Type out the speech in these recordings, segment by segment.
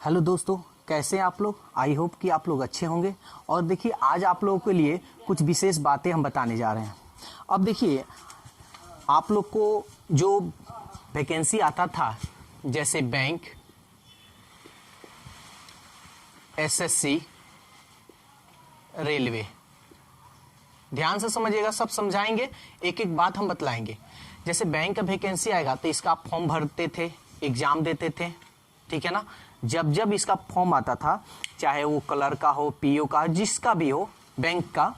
Hello दोस्तों, कैसे हैं आप लोग। आई होप कि आप लोग अच्छे होंगे। और देखिए, आज आप लोगों के लिए कुछ विशेष बातें हम बताने जा रहे हैं। अब देखिए, आप लोग को जो वैकेंसी आता था, जैसे बैंक, एसएससी, रेलवे, ध्यान से समझिएगा, सब समझाएंगे, एक एक बात हम बतलाएंगे। जैसे बैंक का वैकेंसी आएगा तो इसका आप फॉर्म भरते थे, एग्जाम देते थे, ठीक है ना। जब जब इसका फॉर्म आता था, चाहे वो कलर का हो, पीओ का, जिसका भी हो, बैंक का,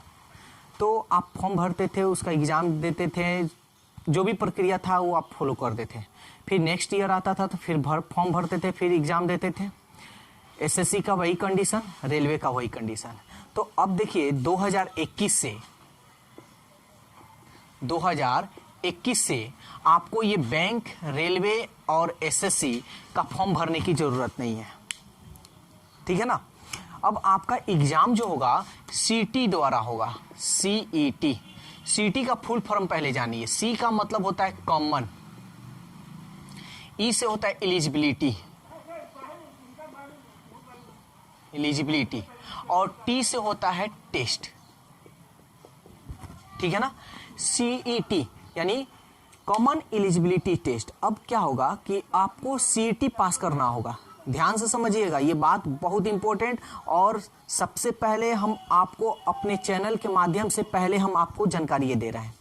तो आप फॉर्म भरते थे, उसका एग्जाम देते थे, जो भी प्रक्रिया था वो आप फॉलो करते थे। फिर नेक्स्ट ईयर आता था तो फिर फॉर्म भरते थे, फिर एग्जाम देते थे। एसएससी का वही कंडीशन, रेलवे का वही कंडीशन। तो अब देखिए 2021 से आपको ये बैंक, रेलवे और एसएससी का फॉर्म भरने की जरूरत नहीं है, ठीक है ना। अब आपका एग्जाम जो होगा सीटी द्वारा होगा, सीईटी। सीटी का फुल फॉर्म पहले जानिए। सी का मतलब होता है कॉमन, ई से होता है एलिजिबिलिटी, और टी से होता है टेस्ट, ठीक है ना। सीईटी यानी कॉमन एलिजिबिलिटी टेस्ट। अब क्या होगा कि आपको सीईटी पास करना होगा। ध्यान से समझिएगा, ये बात बहुत इंपॉर्टेंट, और सबसे पहले हम आपको अपने चैनल के माध्यम से पहले हम आपको जानकारी ये दे रहे हैं।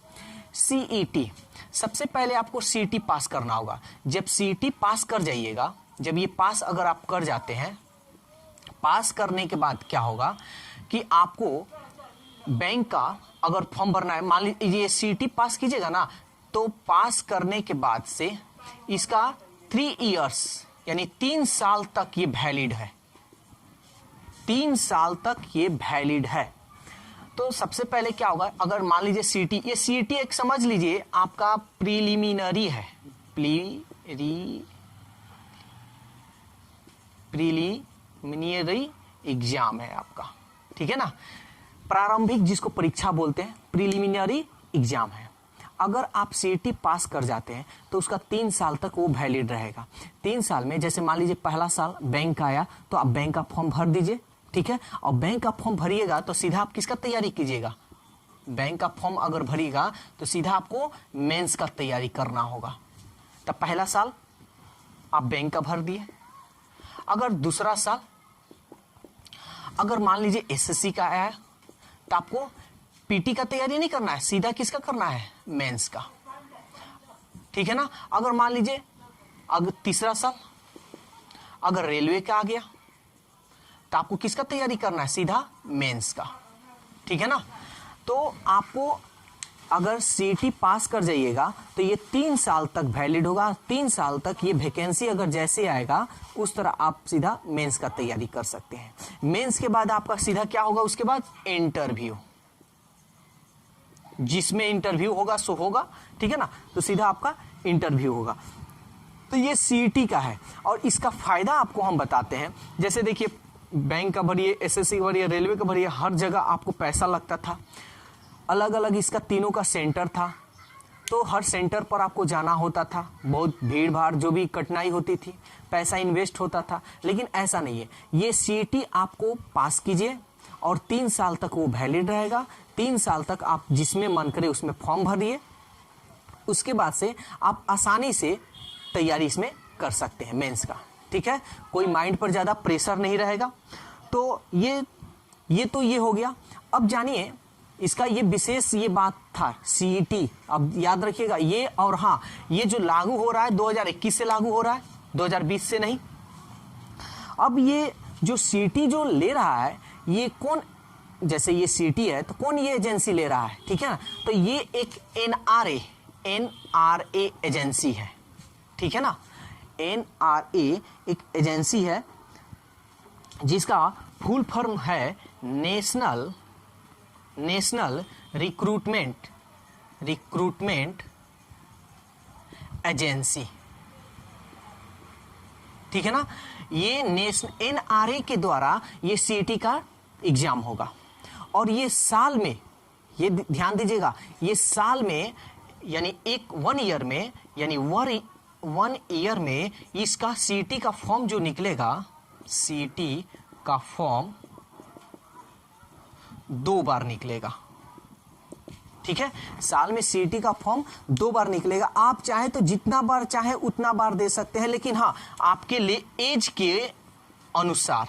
सीईटी, सबसे पहले आपको सीईटी पास करना होगा। जब सीईटी पास कर जाइएगा, जब ये पास अगर आप कर जाते हैं, पास करने के बाद क्या होगा कि आपको बैंक का अगर फॉर्म भरना है, मान लीजिए सीईटी पास कीजिएगा ना, तो पास करने के बाद से इसका 3 इयर्स यानी 3 साल तक ये वैलिड है। 3 साल तक ये वैलिड है। तो सबसे पहले क्या होगा, अगर मान लीजिए सीईटी, ये सीईटी एक समझ लीजिए आपका प्रीलिमिनरी है, प्रीलिमिनरी एग्जाम है आपका, ठीक है ना। प्रारंभिक जिसको परीक्षा बोलते हैं, प्रीलिमिनरी एग्जाम है। अगर आप सीईटी पास कर जाते हैं तो उसका 3 साल तक वो वैलिड रहेगा। 3 साल में, जैसे मान लीजिए पहला साल बैंक का आया तो आप बैंक का फॉर्म भर दीजिए, ठीक है। और बैंक का फॉर्म भरिएगा तो सीधा आप किसका तैयारी कीजिएगा, बैंक का फॉर्म अगर भरिएगा तो सीधा आपको मेंस का तैयारी करना होगा। तब पहला साल आप बैंक का भर दिए। अगर दूसरा साल, अगर मान लीजिए एसएससी का आया तो आपको पीटी का तैयारी नहीं करना है, सीधा किसका करना है, मेंस का, ठीक है ना। अगर मान लीजिए अगर तीसरा साल अगर रेलवे का आ गया तो आपको किसका तैयारी करना है, सीधा मेंस का, ठीक है ना। तो आपको अगर सीईटी पास कर जाइएगा तो ये 3 साल तक वैलिड होगा। 3 साल तक ये वैकेंसी अगर जैसे आएगा उस तरह आप सीधा मेंस का तैयारी कर सकते हैं। मेंस के बाद आपका सीधा क्या होगा, उसके बाद इंटरव्यू, जिसमें इंटरव्यू होगा सो होगा, ठीक है ना। तो सीधा आपका इंटरव्यू होगा। तो ये सीईटी का है, और इसका फायदा आपको हम बताते हैं। जैसे देखिए, बैंक का भरिए, एसएससी का भरिए, रेलवे का भरिए, हर जगह आपको पैसा लगता था। अलग अलग इसका तीनों का सेंटर था, तो हर सेंटर पर आपको जाना होता था, बहुत भीड़ भाड़, जो भी कठिनाई होती थी, पैसा इन्वेस्ट होता था। लेकिन ऐसा नहीं है, ये सीईटी आपको पास कीजिए और 3 साल तक वो वैलिड रहेगा। 3 साल तक आप जिसमें मन करे उसमें फॉर्म भरिए, उसके बाद से आप आसानी से तैयारी इसमें कर सकते हैं मेंस का, ठीक है। कोई माइंड पर ज़्यादा प्रेशर नहीं रहेगा। तो ये हो गया। अब जानिए इसका ये विशेष ये बात था सीईटी, अब याद रखिएगा ये। और हाँ, ये जो लागू हो रहा है 2021 से लागू हो रहा है, 2020 से नहीं। अब ये जो सीईटी जो ले रहा है, ये कौन, जैसे ये सीईटी है तो कौन ये एजेंसी ले रहा है, ठीक है ना। तो ये एक एनआरए एजेंसी है, ठीक है ना। एनआरए एक एजेंसी है जिसका फुल फॉर्म है नेशनल रिक्रूटमेंट एजेंसी, ठीक है ना। ये एनआरए के द्वारा ये सीईटी का एग्जाम होगा। और ये साल में, ये ध्यान दीजिएगा, ये साल में यानी 1 ईयर में, यानी 1 ईयर में इसका सीईटी का फॉर्म जो निकलेगा सीटी का फॉर्म 2 बार निकलेगा। ठीक है, साल में सीटी का फॉर्म 2 बार निकलेगा। आप चाहे तो जितना बार चाहे उतना बार दे सकते हैं, लेकिन हाँ आपके लिए एज के अनुसार,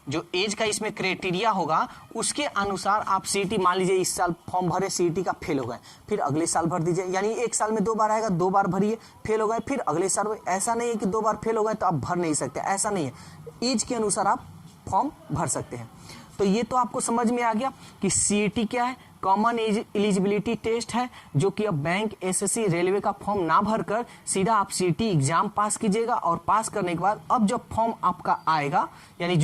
जो एज का इसमें क्राइटेरिया होगा उसके अनुसार आप सीटी, मान लीजिए इस साल फॉर्म भरे, सीटी का फेल हो गए, फिर अगले साल भर दीजिए। यानी एक साल में 2 बार आएगा, 2 बार भरिए, फेल हो गए, फिर अगले साल। ऐसा नहीं है कि 2 बार फेल हो गए तो आप भर नहीं सकते, ऐसा नहीं है। एज के अनुसार आप फॉर्म भर सकते हैं। तो ये तो आपको समझ में आ गया कि सीईटी क्या है, कॉमन एलिजिबिलिटी टेस्ट है, जो कि अब बैंक, एसएससी, रेलवे का फॉर्म ना भरकर सीधा आप सीईटी एग्जाम पास कीजिएगा। और पास करने के बाद अब जब फॉर्म आपका आएगा, यानी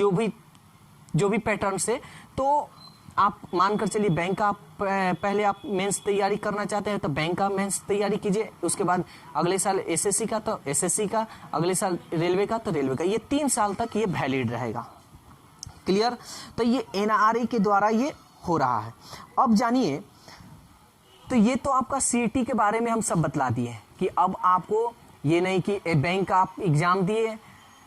जो भी पैटर्न से, तो आप मानकर चलिए बैंक का पहले आप मेंस तैयारी करना चाहते हैं तो बैंक का मेंस तैयारी कीजिए, उसके बाद अगले साल एसएससी का तो एसएससी का, अगले साल रेलवे का तो रेलवे का। ये 3 साल तक ये वैलिड रहेगा। क्लियर? तो ये एनआरए के द्वारा ये हो रहा है। अब जानिए, तो ये तो आपका सीईटी के बारे में हम सब बतला दिए कि अब आपको ये नहीं कि बैंक का आप एग्जाम दिए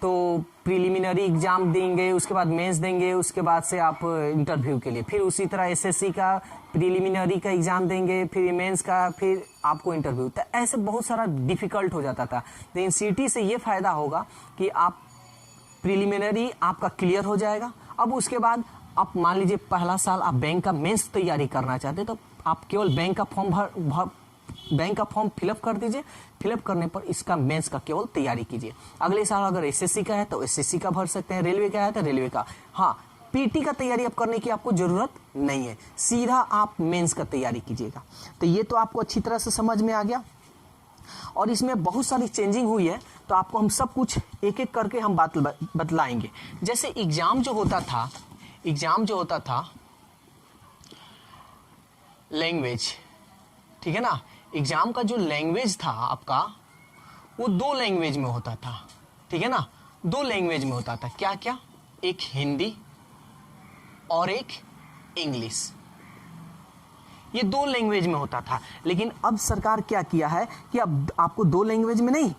तो प्रीलिमिनरी एग्जाम देंगे, उसके बाद मेंस देंगे, उसके बाद से आप इंटरव्यू के लिए, फिर उसी तरह एसएससी का प्रीलिमिनरी का एग्जाम देंगे, फिर मेंस का, फिर आपको इंटरव्यू। तो ऐसे बहुत सारा डिफिकल्ट हो जाता था। लेकिन सीईटी से ये फायदा होगा कि आप प्रीलिमिनरी आपका क्लियर हो जाएगा। अब उसके बाद आप मान लीजिए पहला साल आप बैंक का मेंस तैयारी करना चाहते तो आप केवल बैंक का फॉर्म फिलअप कर दीजिए। फिलअप करने पर इसका मेंस का केवल तैयारी कीजिए। अगले साल अगर एसएससी का है तो एसएससी का भर सकते हैं, रेलवे का है तो रेलवे का। हाँ, पीटी का तैयारी अब करने की आपको जरूरत नहीं है, सीधा आप मेंस का तैयारी कीजिएगा। तो ये तो आपको अच्छी तरह से समझ में आ गया। और इसमें बहुत सारी चेंजिंग हुई है, तो आपको हम सब कुछ एक एक करके हम बतलाएंगे। जैसे एग्जाम जो होता था लैंग्वेज, ठीक है ना, एग्जाम का जो लैंग्वेज था आपका वो 2 लैंग्वेज में होता था। ठीक है ना, 2 लैंग्वेज में होता था। क्या क्या? एक हिंदी और एक इंग्लिश, ये 2 लैंग्वेज में होता था। लेकिन अब सरकार क्या किया है कि अब आपको 2 लैंग्वेज में नहीं,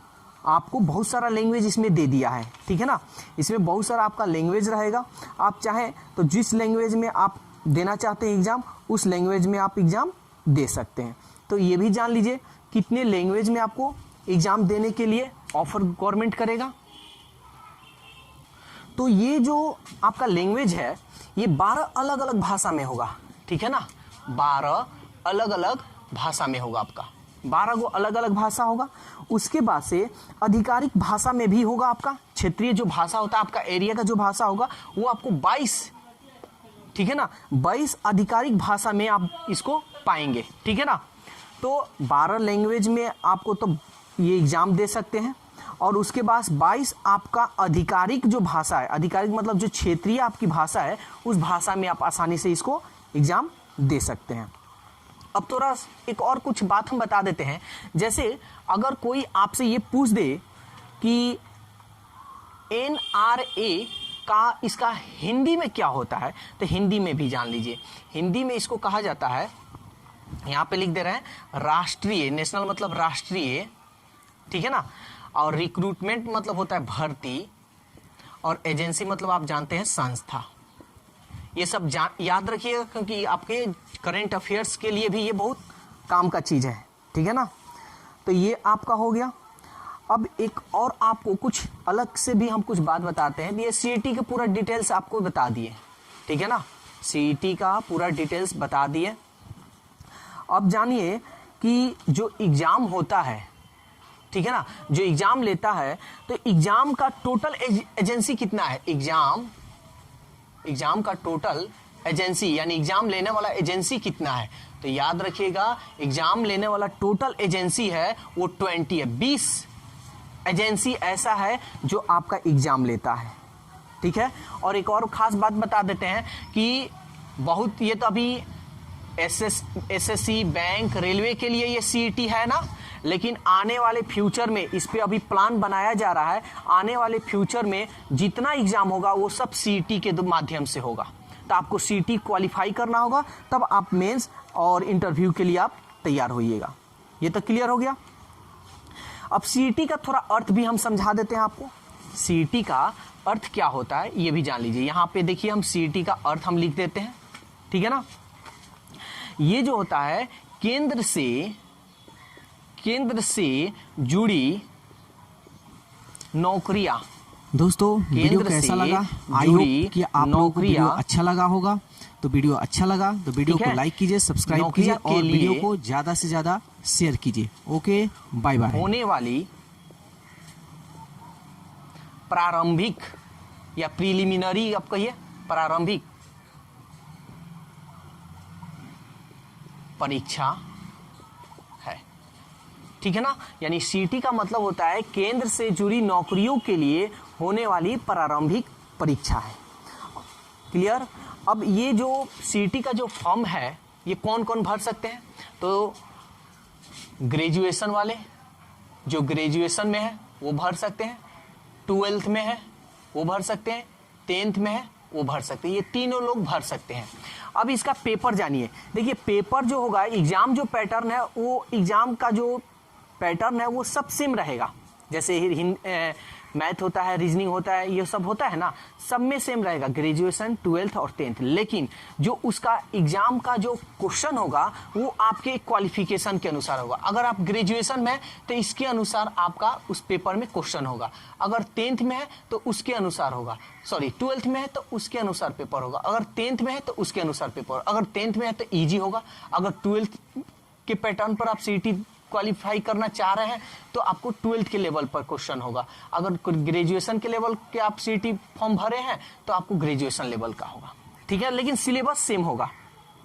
आपको बहुत सारा लैंग्वेज इसमें दे दिया है। ठीक है ना, इसमें बहुत सारा आपका लैंग्वेज रहेगा। आप चाहें तो जिस लैंग्वेज में आप देना चाहते हैं एग्जाम, उस लैंग्वेज में आप एग्जाम दे सकते हैं। तो ये भी जान लीजिए कितने लैंग्वेज में आपको एग्जाम देने के लिए ऑफर गवर्नमेंट करेगा। तो ये जो आपका लैंग्वेज है ये 12 अलग अलग भाषा में होगा। ठीक है ना, 12 अलग अलग भाषा में होगा आपका, 12 गो अलग अलग भाषा होगा। उसके बाद से आधिकारिक भाषा में भी होगा आपका। क्षेत्रीय जो भाषा होता है आपका, एरिया का जो भाषा होगा वो आपको 22, ठीक है ना, 22 आधिकारिक भाषा में आप इसको पाएंगे। ठीक है ना, तो 12 लैंग्वेज में आपको तो ये एग्जाम दे सकते हैं। और उसके बाद 22 आपका आधिकारिक जो भाषा है, आधिकारिक मतलब जो क्षेत्रीय आपकी भाषा है, उस भाषा में आप आसानी से इसको एग्जाम दे सकते हैं। अब थोड़ा एक और कुछ बात हम बता देते हैं। जैसे अगर कोई आपसे ये पूछ दे कि एनआरए का इसका हिंदी में क्या होता है, तो हिंदी में भी जान लीजिए। हिंदी में इसको कहा जाता है, यहाँ पे लिख दे रहे हैं, राष्ट्रीय, नेशनल मतलब राष्ट्रीय, ठीक है ना, और रिक्रूटमेंट मतलब होता है भर्ती, और एजेंसी मतलब आप जानते हैं संस्था। ये सब याद रखिएगा क्योंकि आपके करंट अफेयर्स के लिए भी ये बहुत काम का चीज़ है। ठीक है ना, तो ये आपका हो गया। अब एक और आपको कुछ अलग से भी हम कुछ बात बताते हैं। ये सीईटी का पूरा डिटेल्स आपको बता दिए। ठीक है ना, सीईटी का पूरा डिटेल्स बता दिए। अब जानिए कि जो एग्ज़ाम होता है, ठीक है ना, जो एग्ज़ाम लेता है, तो एग्ज़ाम का टोटल एजेंसी कितना है। एग्जाम का टोटल एजेंसी यानी एग्जाम लेने वाला एजेंसी कितना है, तो याद रखिएगा एग्जाम लेने वाला टोटल एजेंसी है वो 20 है। 20 एजेंसी ऐसा है जो आपका एग्जाम लेता है। ठीक है, और एक और खास बात बता देते हैं कि बहुत, ये तो अभी एसएससी, बैंक, रेलवे के लिए ये सीईटी है ना, लेकिन आने वाले फ्यूचर में इस पे अभी प्लान बनाया जा रहा है। आने वाले फ्यूचर में जितना एग्जाम होगा वो सब सीईटी के माध्यम से होगा। तो आपको सीईटी क्वालिफाई करना होगा, तब आप मेंस और इंटरव्यू के लिए आप तैयार होइएगा। ये तो क्लियर हो गया। अब सीईटी का थोड़ा अर्थ भी हम समझा देते हैं आपको। सीईटी का अर्थ क्या होता है ये भी जान लीजिए। यहां पे देखिए हम सीईटी का अर्थ हम लिख देते हैं, ठीक है ना। ये जो होता है केंद्र से जुड़ी नौकरियां। दोस्तों वीडियो कैसा लगा? आई होप कि आप लोगों को वीडियो अच्छा लगा होगा। तो वीडियो अच्छा लगा तो वीडियो को लाइक कीजिए, सब्सक्राइब कीजिए और वीडियो को ज्यादा से ज्यादा शेयर कीजिए। Okay, bye bye. होने वाली प्रारंभिक या प्रीलिमिनरी, आप कहिए प्रारंभिक परीक्षा है, ठीक है ना। यानी सीईटी का मतलब होता है केंद्र से जुड़ी नौकरियों के लिए होने वाली प्रारंभिक परीक्षा है। क्लियर? अब ये जो सीईटी का जो फॉर्म है ये कौन कौन भर सकते हैं? तो ग्रेजुएशन वाले, जो ग्रेजुएशन में है वो भर सकते हैं, 12th में है वो भर सकते हैं, 10th में है वो भर सकते हैं, ये तीनों लोग भर सकते हैं। अब इसका पेपर जानिए। देखिए पेपर जो होगा, एग्जाम जो पैटर्न है वो एग्जाम का जो पैटर्न है वो सब सेम रहेगा। जैसे मैथ होता है, रीजनिंग होता है, ये सब होता है ना, सब में सेम रहेगा, ग्रेजुएशन, 12th और 10th। लेकिन जो उसका एग्जाम का जो क्वेश्चन होगा वो आपके क्वालिफिकेशन के अनुसार होगा। अगर आप ग्रेजुएशन में तो इसके अनुसार आपका उस पेपर में क्वेश्चन होगा, अगर 10th में है तो उसके अनुसार होगा, 12th में है तो उसके अनुसार पेपर होगा, अगर 10th में है तो उसके अनुसार पेपर, अगर 10th में है तो ईजी होगा, अगर 12th के पैटर्न पर आप सीईटी क्वालिफाई करना चाह रहे हैं तो आपको 12th के लेवल पर क्वेश्चन होगा, अगर ग्रेजुएशन के लेवल के आप सीईटी फॉर्म भरे हैं तो आपको ग्रेजुएशन लेवल का होगा, ठीक है। लेकिन सिलेबस सेम होगा,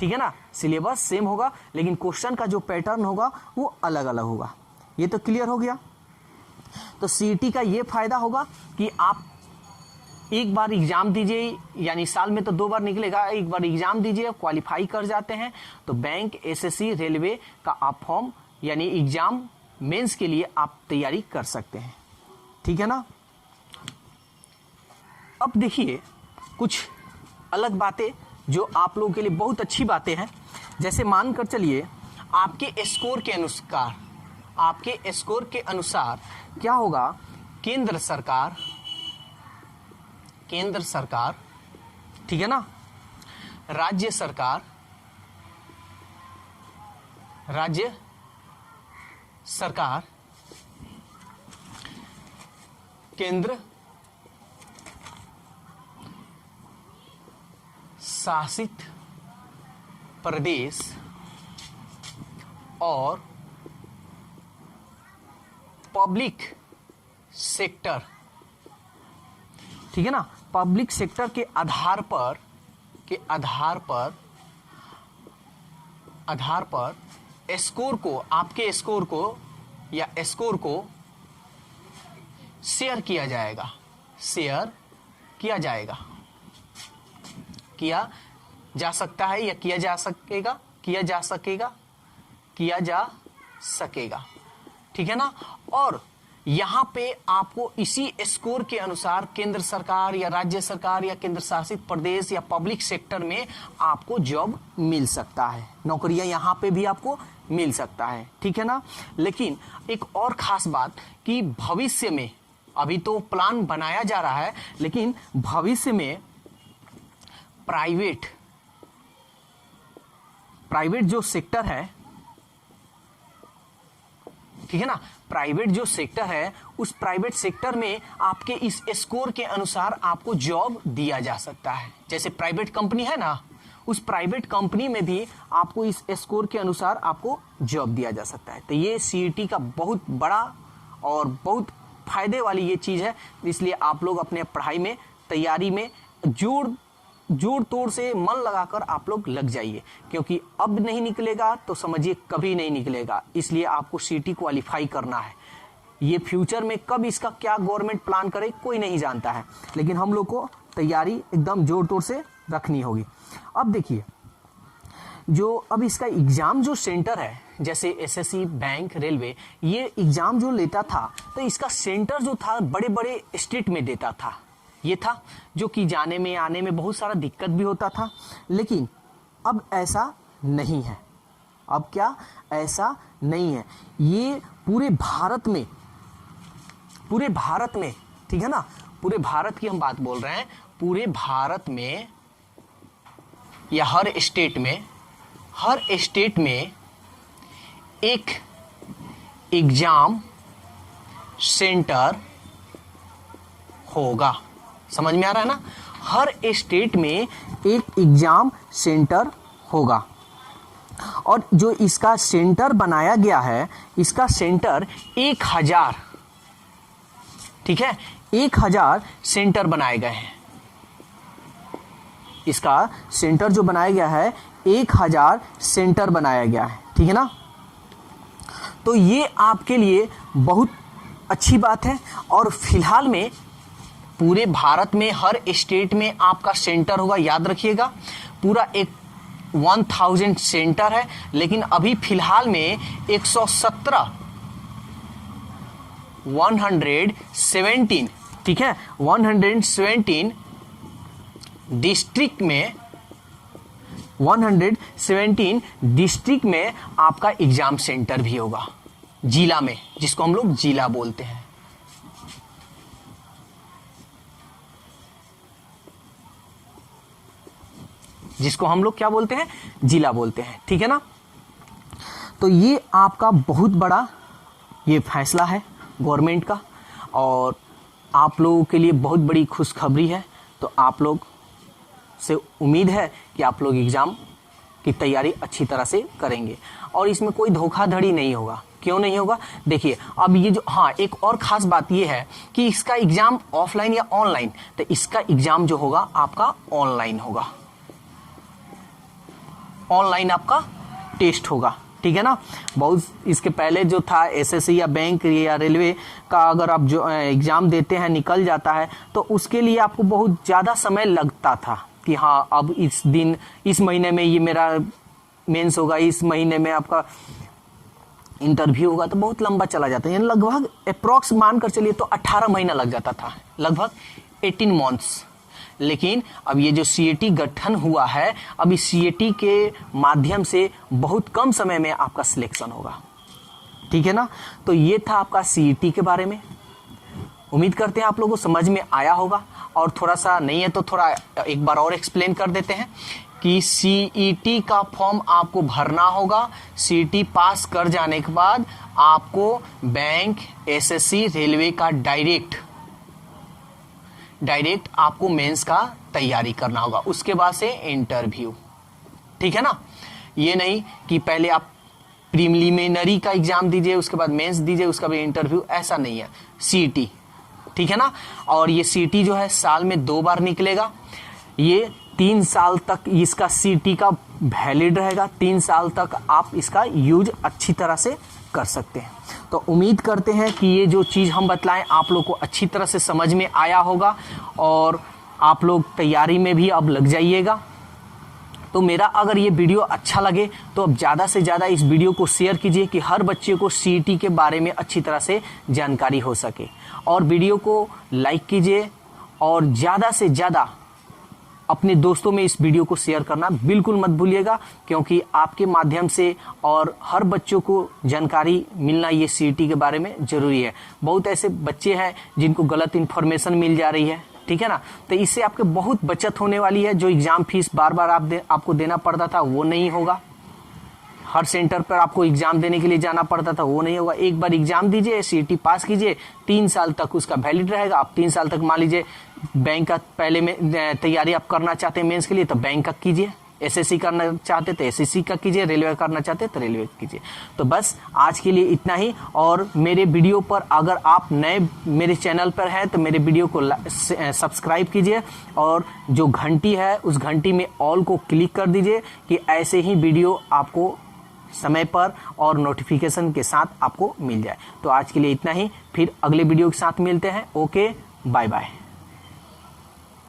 ठीक है ना, सिलेबस सेम होगा, लेकिन क्वेश्चन का जो पैटर्न होगा वो अलग अलग होगा। ये तो क्लियर हो गया। तो सीईटी का ये फायदा होगा कि आप एक बार एग्जाम दीजिए, यानी साल में तो 2 बार निकलेगा, एक बार एग्जाम दीजिए, क्वालिफाई कर जाते हैं तो बैंक, एसएससी, रेलवे का आप फॉर्म यानी एग्जाम मेंस के लिए आप तैयारी कर सकते हैं, ठीक है ना। अब देखिए कुछ अलग बातें जो आप लोगों के लिए बहुत अच्छी बातें हैं। जैसे मान कर चलिए आपके स्कोर के अनुसार क्या होगा, केंद्र सरकार, ठीक है ना, राज्य सरकार, केंद्र शासित प्रदेश और पब्लिक सेक्टर, ठीक है ना, पब्लिक सेक्टर के आधार पर स्कोर को, आपके स्कोर को शेयर किया जा सकता है या किया जा सकेगा, ठीक है ना। और यहां पे आपको इसी स्कोर के अनुसार केंद्र सरकार या राज्य सरकार या केंद्र शासित प्रदेश या पब्लिक सेक्टर में आपको जॉब मिल सकता है, नौकरियां यहां पे भी आपको मिल सकता है, ठीक है ना। लेकिन एक और खास बात कि भविष्य में, अभी तो प्लान बनाया जा रहा है, लेकिन भविष्य में प्राइवेट जो सेक्टर है, ठीक है ना, प्राइवेट जो सेक्टर है उस प्राइवेट सेक्टर में आपके इस स्कोर के अनुसार आपको जॉब दिया जा सकता है। जैसे प्राइवेट कंपनी है ना, उस प्राइवेट कंपनी में भी आपको इस स्कोर के अनुसार आपको जॉब दिया जा सकता है। तो ये सीईटी का बहुत बड़ा और बहुत फायदे वाली ये चीज है, इसलिए आप लोग अपने पढ़ाई में, तैयारी में जोर तोड़ से मन लगाकर आप लोग लग जाइए, क्योंकि अब नहीं निकलेगा तो समझिए कभी नहीं निकलेगा। इसलिए आपको सीईटी क्वालिफाई करना है। ये फ्यूचर में कब इसका क्या गवर्नमेंट प्लान करे कोई नहीं जानता है, लेकिन हम लोग को तैयारी एकदम जोर तोड़ से रखनी होगी। अब देखिए जो अब इसका एग्जाम जो सेंटर है, जैसे एसएससी, बैंक, रेलवे, ये एग्जाम जो लेता था तो इसका सेंटर जो था बड़े बड़े स्टेट में देता था। ये था जो कि जाने में आने में बहुत सारा दिक्कत भी होता था, लेकिन अब ऐसा नहीं है। अब क्या ऐसा नहीं है, ये पूरे भारत में ठीक है ना, पूरे भारत की हम बात बोल रहे हैं, पूरे भारत में या हर स्टेट में एक एग्जाम सेंटर होगा। समझ में आ रहा है ना, हर स्टेट में एक एग्जाम सेंटर होगा। और जो इसका सेंटर बनाया गया है, इसका सेंटर 1000, ठीक है, 1000 सेंटर बनाए गए हैं। इसका सेंटर जो बनाया गया है 1000 सेंटर बनाया गया है, ठीक है ना। तो ये आपके लिए बहुत अच्छी बात है। और फिलहाल में पूरे भारत में हर स्टेट में आपका सेंटर होगा, याद रखिएगा, पूरा एक 1000 सेंटर है। लेकिन अभी फिलहाल में 117 117, ठीक है, 117 डिस्ट्रिक्ट में 117 डिस्ट्रिक्ट में आपका एग्जाम सेंटर भी होगा, जिला में, जिसको हम लोग जिला बोलते हैं। जिसको हम लोग क्या बोलते हैं, जिला बोलते हैं, ठीक है ना। तो ये आपका बहुत बड़ा ये फैसला है गवर्नमेंट का, और आप लोगों के लिए बहुत बड़ी खुशखबरी है। तो आप लोग से उम्मीद है कि आप लोग एग्ज़ाम की तैयारी अच्छी तरह से करेंगे और इसमें कोई धोखाधड़ी नहीं होगा। क्यों नहीं होगा, देखिए अब ये जो, हाँ एक और ख़ास बात ये है कि इसका एग्ज़ाम ऑफलाइन या ऑनलाइन, तो इसका एग्ज़ाम जो होगा आपका ऑनलाइन होगा, ऑनलाइन आपका टेस्ट होगा, ठीक है ना। बहुत इसके पहले जो था एसएससी या बैंक या रेलवे का अगर आप जो एग्ज़ाम देते हैं निकल जाता है, तो उसके लिए आपको बहुत ज़्यादा समय लगता था कि हाँ अब इस दिन, इस महीने में ये मेरा मेंस होगा, इस महीने में आपका इंटरव्यू होगा, तो बहुत लंबा चला जाता है। यानी लगभग अप्रॉक्स मान कर चलिए तो 18 महीना लग जाता था, लगभग 18 मंथ्स। लेकिन अब ये जो सीएटी गठन हुआ है, अब इस सीएटी के माध्यम से बहुत कम समय में आपका सिलेक्शन होगा, ठीक है ना। तो ये था आपका सीईटी के बारे में। उम्मीद करते हैं आप लोगों को समझ में आया होगा, और थोड़ा सा नहीं है तो थोड़ा एक बार और एक्सप्लेन कर देते हैं कि सीईटी का फॉर्म आपको भरना होगा। सीईटी पास कर जाने के बाद आपको बैंक, एसएससी, रेलवे का डायरेक्ट आपको मेंस का तैयारी करना होगा, उसके बाद से इंटरव्यू, ठीक है ना। ये नहीं कि पहले आप प्रीलिमिनरी का एग्जाम दीजिए, उसके बाद मेंस दीजिए, उसका भी इंटरव्यू, ऐसा नहीं है। सीईटी, ठीक है ना। और ये सीईटी जो है साल में 2 बार निकलेगा। ये 3 साल तक इसका सीईटी का वैलिड रहेगा, 3 साल तक आप इसका यूज अच्छी तरह से कर सकते हैं। तो उम्मीद करते हैं कि ये जो चीज़ हम बतलाएं आप लोग को अच्छी तरह से समझ में आया होगा, और आप लोग तैयारी में भी अब लग जाइएगा। तो मेरा अगर ये वीडियो अच्छा लगे तो अब ज़्यादा से ज़्यादा इस वीडियो को शेयर कीजिए कि हर बच्चे को सीईटी के बारे में अच्छी तरह से जानकारी हो सके, और वीडियो को लाइक कीजिए, और ज़्यादा से ज़्यादा अपने दोस्तों में इस वीडियो को शेयर करना बिल्कुल मत भूलिएगा, क्योंकि आपके माध्यम से और हर बच्चों को जानकारी मिलना ये सीईटी के बारे में ज़रूरी है। बहुत ऐसे बच्चे हैं जिनको गलत इन्फॉर्मेशन मिल जा रही है, ठीक है ना। तो इससे आपके बहुत बचत होने वाली है। जो एग्ज़ाम फीस बार बार आपको देना पड़ता था वो नहीं होगा, हर सेंटर पर आपको एग्ज़ाम देने के लिए जाना पड़ता था वो नहीं होगा। एक बार एग्ज़ाम दीजिए, सीईटी पास कीजिए, 3 साल तक उसका वैलिड रहेगा। आप 3 साल तक, मान लीजिए बैंक का पहले में तैयारी आप करना चाहते हैं मेंस के लिए तो बैंक का कीजिए, एसएससी करना चाहते तो एसएससी का कीजिए, रेलवे करना चाहते तो रेलवे कीजिए। तो बस आज के लिए इतना ही। और मेरे वीडियो पर अगर आप नए मेरे चैनल पर हैं तो मेरे वीडियो को सब्सक्राइब कीजिए, और जो घंटी है उस घंटी में ऑल को क्लिक कर दीजिए कि ऐसे ही वीडियो आपको समय पर और नोटिफिकेशन के साथ आपको मिल जाए। तो आज के लिए इतना ही, फिर अगले वीडियो के साथ मिलते हैं। Okay, bye bye.